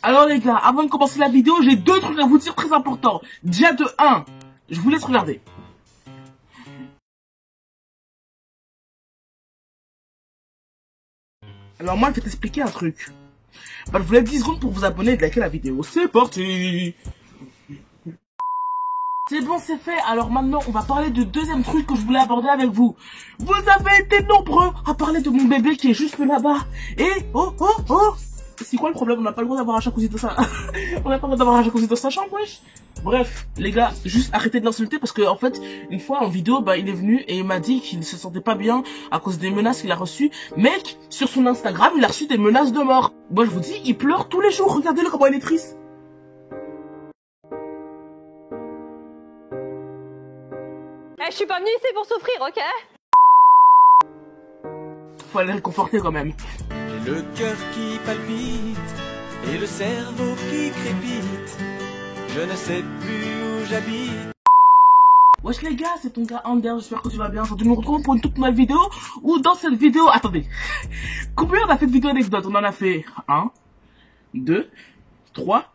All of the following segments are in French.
Alors les gars, avant de commencer la vidéo, j'ai deux trucs à vous dire très importants. Déjà de 1, je vous laisse regarder. Alors moi, je vais t'expliquer un truc. Bah, je vous laisse 10 secondes pour vous abonner et de liker la vidéo. C'est parti. C'est bon, c'est fait. Alors maintenant, on va parler du deuxième truc que je voulais aborder avec vous. Vous avez été nombreux à parler de mon bébé qui est juste là-bas. Et oh. C'est quoi le problème? On n'a pas le droit d'avoir un jacuzzi dans sa... On n'a pas le droit d'avoir un jacuzzi dans sa chambre, wesh. Bref, les gars, juste arrêtez de l'insulter parce que, en fait, une fois en vidéo, bah, il est venu et il m'a dit qu'il ne se sentait pas bien à cause des menaces qu'il a reçues. Mec, sur son Instagram, il a reçu des menaces de mort. Moi, je vous dis, il pleure tous les jours. Regardez-le comment il est triste. Je suis pas venue ici pour souffrir, ok? Faut aller le réconforter quand même. J'ai le cœur qui palpite et le cerveau qui crépite. Je ne sais plus où j'habite. Wesh les gars, c'est ton gars Ander, j'espère que tu vas bien. Aujourd'hui, nous retrouvons pour une toute nouvelle vidéo. Où dans cette vidéo, attendez. Combien on a fait de vidéos anecdotes? On en a fait 1, 2, 3.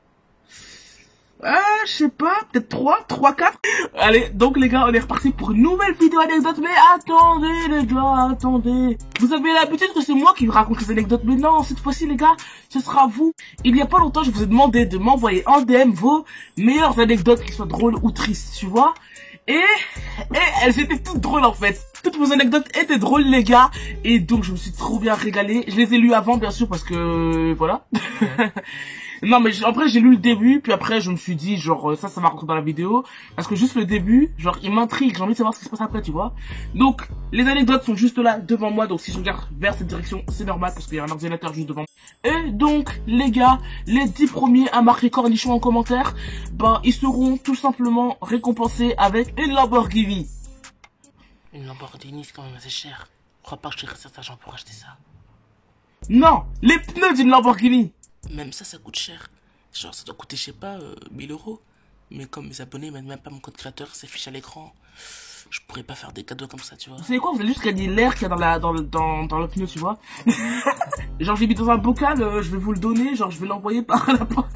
Je sais pas, peut-être 3, 4. Allez, donc les gars, on est reparti pour une nouvelle vidéo anecdote. Mais attendez les gars, attendez. Vous avez l'habitude que c'est moi qui vous raconte les anecdotes. Mais non, cette fois-ci les gars, ce sera vous. Il y a pas longtemps, je vous ai demandé de m'envoyer en DM vos meilleures anecdotes qui soient drôles ou tristes, tu vois. Et elles étaient toutes drôles en fait. Toutes vos anecdotes étaient drôles les gars. Et donc je me suis trop bien régalé. Je les ai lues avant bien sûr parce que voilà. Non mais après j'ai lu le début, puis après je me suis dit genre ça va rentrer dans la vidéo. Parce que juste le début, genre il m'intrigue, j'ai envie de savoir ce qui se passe après tu vois. Donc les anecdotes sont juste là devant moi, donc si je regarde vers cette direction c'est normal parce qu'il y a un ordinateur juste devant. Et donc les gars, les 10 premiers à marquer cornichon en commentaire, bah ils seront tout simplement récompensés avec une Lamborghini. Une Lamborghini c'est quand même assez cher. Je crois pas que je tirerai cet argent pour acheter ça. Non, les pneus d'une Lamborghini. Même ça coûte cher. Genre, ça doit coûter, je sais pas, 1000 €. Mais comme mes abonnés mettent même pas mon code créateur, c'est affiché à l'écran, je pourrais pas faire des cadeaux comme ça, tu vois. Vous savez quoi, vous allez juste gagner l'air qu'il y a dans le pneu, tu vois. Genre, j'ai mis dans un bocal, je vais vous le donner, genre, je vais l'envoyer par la porte.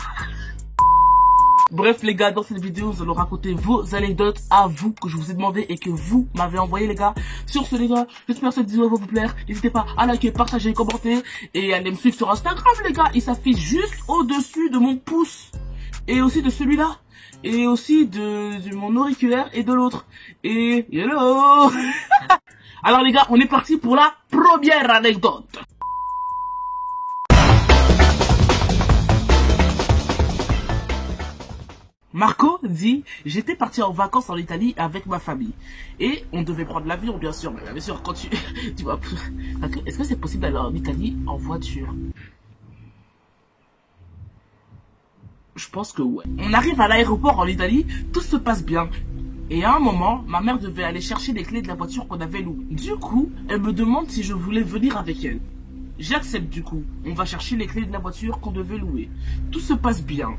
Bref les gars, dans cette vidéo, nous allons raconter vos anecdotes à vous que je vous ai demandé et que vous m'avez envoyé les gars. Sur ce les gars, j'espère que cette vidéo va vous plaire. N'hésitez pas à liker, partager, commenter et à aller me suivre sur Instagram les gars. Il s'affiche juste au-dessus de mon pouce et aussi de celui-là et aussi de mon auriculaire et de l'autre. Et hello. Alors les gars, on est parti pour la première anecdote. Marco dit, j'étais parti en vacances en Italie avec ma famille. Et on devait prendre l'avion, bien sûr. Mais bien sûr, quand tu vas... Est-ce que c'est possible d'aller en Italie en voiture? Je pense que ouais. On arrive à l'aéroport en Italie, tout se passe bien. Et à un moment, ma mère devait aller chercher les clés de la voiture qu'on avait louée. Du coup, elle me demande si je voulais venir avec elle. J'accepte du coup. On va chercher les clés de la voiture qu'on devait louer. Tout se passe bien.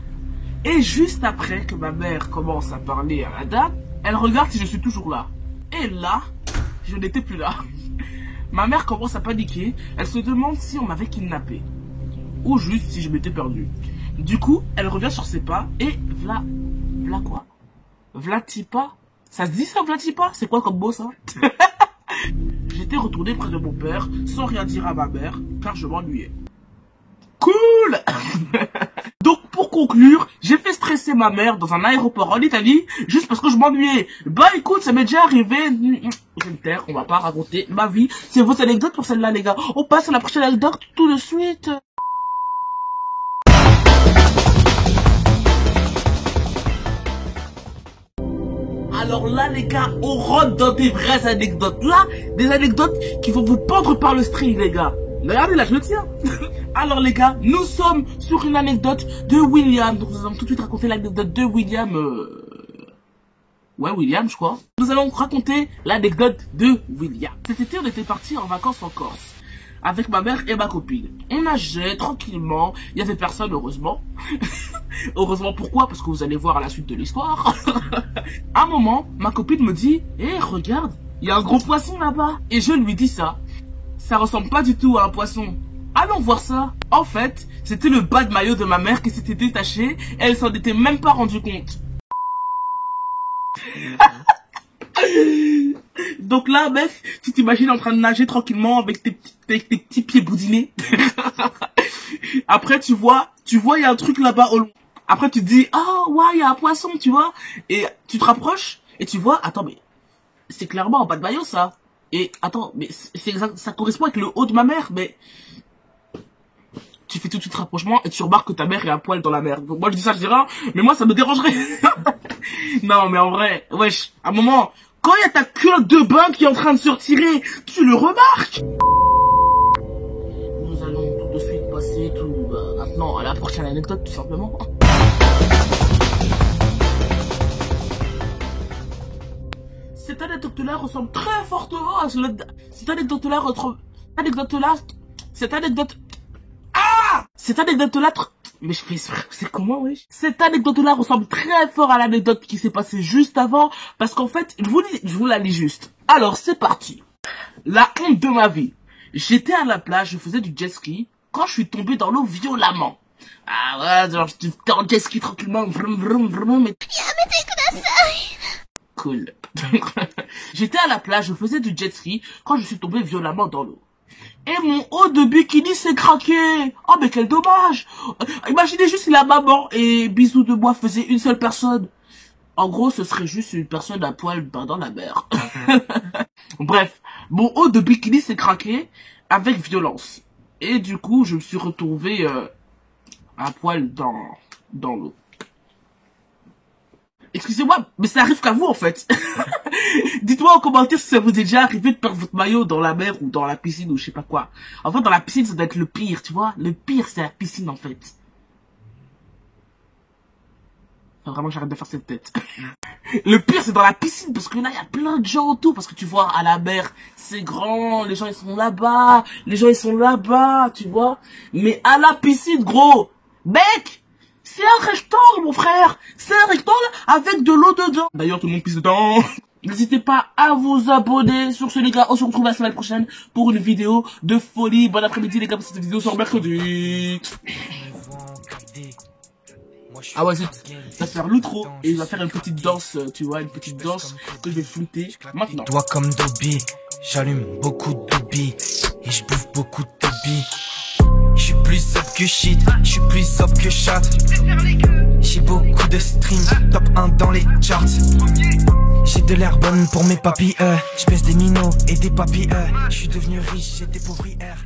Et juste après que ma mère commence à parler à la dame, elle regarde si je suis toujours là. Et là, je n'étais plus là. Ma mère commence à paniquer, elle se demande si on m'avait kidnappé. Ou juste si je m'étais perdu. Du coup, elle revient sur ses pas et v'là quoi? Vlatipa? Ça se dit ça, Vlatipa? C'est quoi comme mot ça? J'étais retourné près de mon père sans rien dire à ma mère car je m'ennuyais. Cool. Donc pour conclure, j'ai fait stresser ma mère dans un aéroport en Italie juste parce que je m'ennuyais. Bah écoute, ça m'est déjà arrivé. Je vais me taire, on va pas raconter ma vie. C'est vos anecdotes pour celle-là les gars. On passe à la prochaine anecdote tout de suite. Alors là les gars, on rentre dans des vraies anecdotes. Là, des anecdotes qui vont vous pendre par le string les gars. Regardez là, je le tiens. Alors les gars, nous sommes sur une anecdote de William. Donc nous allons tout de suite raconter l'anecdote de William. Ouais, William, je crois. Nous allons raconter l'anecdote de William. Cet été, on était partis en vacances en Corse. Avec ma mère et ma copine. On nageait tranquillement. Il y avait personne, heureusement. Heureusement, pourquoi? Parce que vous allez voir à la suite de l'histoire. À un moment, ma copine me dit, hé, regarde, il y a un gros poisson là-bas. Et je lui dis ça. Ça ressemble pas du tout à un poisson. allons voir ça. En fait, c'était le bas de maillot de ma mère qui s'était détaché et elle s'en était même pas rendue compte. Donc là, mec, tu t'imagines en train de nager tranquillement avec tes petits pieds boudinés. Après, tu vois, il y a un truc là-bas au loin. Après, tu te dis, oh, ouais, il y a un poisson, tu vois. Et tu te rapproches et tu vois, attends, mais c'est clairement en bas de maillot, ça. Et attends, mais ça correspond avec le haut de ma mère, mais tu fais tout de suite rapprochement et tu remarques que ta mère est à poil dans la mer. Donc moi, je dis ça, je dis rien, mais moi, ça me dérangerait. Non, mais en vrai, wesh, à un moment, quand il y a ta culotte de bain qui est en train de se retirer, tu le remarques. Nous allons tout de suite passer maintenant à la prochaine anecdote, tout simplement. Cette anecdote-là ressemble très fortement à cette anecdote-là mais c'est comment, oui? Cette anecdote-là ressemble très fort à l'anecdote qui s'est passée juste avant, parce qu'en fait, je vous la lis juste. Alors, c'est parti. La honte de ma vie. J'étais à la plage, je faisais du jet ski, quand je suis tombé dans l'eau violemment. Ah ouais, genre, j'étais en jet ski tranquillement, vroom, vroom, vroom, mais... Cool. J'étais à la plage, je faisais du jet ski, quand je suis tombé violemment dans l'eau. Et mon haut de bikini s'est craqué. Oh mais quel dommage. Imaginez juste si la maman et Bisous de moi faisaient une seule personne. En gros, ce serait juste une personne à poil dans la mer. Bref, mon haut de bikini s'est craqué avec violence. Et du coup, je me suis retrouvé à poil dans l'eau. Excusez-moi, mais ça arrive qu'à vous en fait. Dites-moi en commentaire si ça vous est déjà arrivé de perdre votre maillot dans la mer ou dans la piscine ou je sais pas quoi. En fait, dans la piscine, ça doit être le pire, tu vois. Le pire, c'est la piscine en fait. Enfin, vraiment, j'arrête de faire cette tête. Le pire, c'est dans la piscine parce que là, il y a plein de gens autour. Parce que tu vois, à la mer, c'est grand, les gens ils sont là-bas, tu vois. Mais à la piscine, gros, mec, c'est un rectangle, mon frère. C'est un rectangle avec de l'eau dedans. D'ailleurs, tout le monde pisse dedans. N'hésitez pas à vous abonner. Sur ce, les gars, on se retrouve la semaine prochaine pour une vidéo de folie. Bon après-midi, les gars, pour cette vidéo sur mercredi. Ah ouais, ça va faire l'outro et il va faire une petite danse, tu vois, une petite danse que je vais flouter maintenant. Toi comme Dobby, j'allume beaucoup de Dobby et je bouffe beaucoup de Dobby. Je suis plus soft que shit, je suis plus soft que chat. J'ai beaucoup de streams, top 1 dans les charts. J'ai de l'air bonne pour mes papilles, je pèse des minots et des papilles, je suis devenu riche, j'étais pauvre hier.